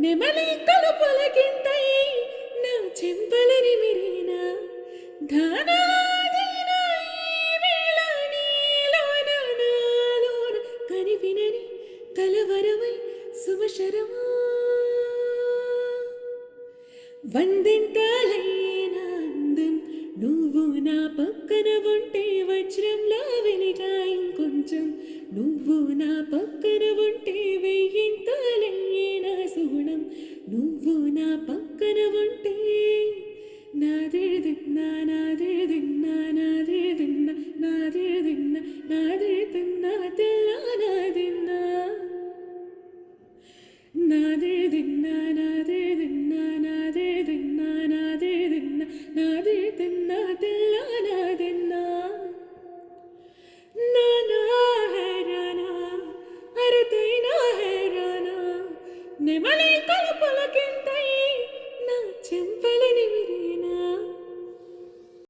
నెమలి కలుపులకింతై నా చెంపలని మిరీనా ధానాదీనా ఈ వేళ నీలోన నాలోన కనివినని కలవరమై సుమశరమా వందింటాలైన అందం నువ్వు నా పక్కన ఉంటే వజ్రంలా వెలిగా ఇంకొంచెం నువ్వు నా పక్కన ఉంటే వెయ్యింతాలయ్యేన సుగుణం నువ్వు నా పక్కన ఉంటే నాదిదిన్నా నాదిదిన్నా నాదిదిన్నా నాదిదిన్నా నాదిదిన్నా తెల్లా నాదిన్నా నాదిదిన్నా నాదిదిన్నా నాదిదిన్నా నాదిదిన్నా నాదిదిన్నా తెల్లా నాదిన్నా నానా హైరానా అరుదైనా హైరానా నెమలి కలుపులకింతై నా చెంపలని విరినా